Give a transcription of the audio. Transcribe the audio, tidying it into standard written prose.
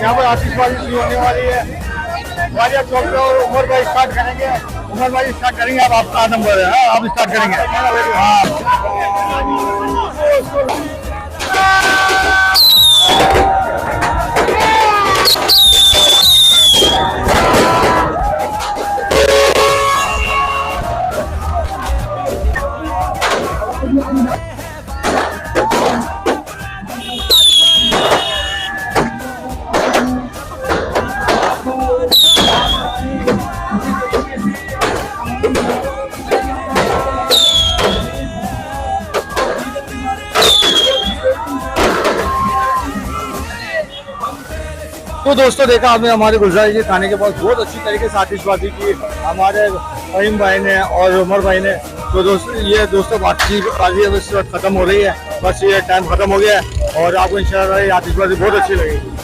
यहाँ पर आतिशबाजी शुरू होने वाली है। वारिया चौक पे और उमर भाई स्टार्ट करेंगे। उमर भाई स्टार्ट करेंगे। अब आपका नंबर है। हाँ, आप स्टार्ट करेंगे। हाँ, तो दोस्तों देखा आपने हमारे गुलजार जी थाने के पास बहुत अच्छी तरीके से आतिशबाजी की हमारे फहीम भाई ने और उमर भाई ने। तो दोस्तों बातचीत इस वक्त खत्म हो रही है। बस ये टाइम खत्म हो गया है और आपको इंशाल्लाह ये आतिशबाजी बहुत अच्छी लगेगी।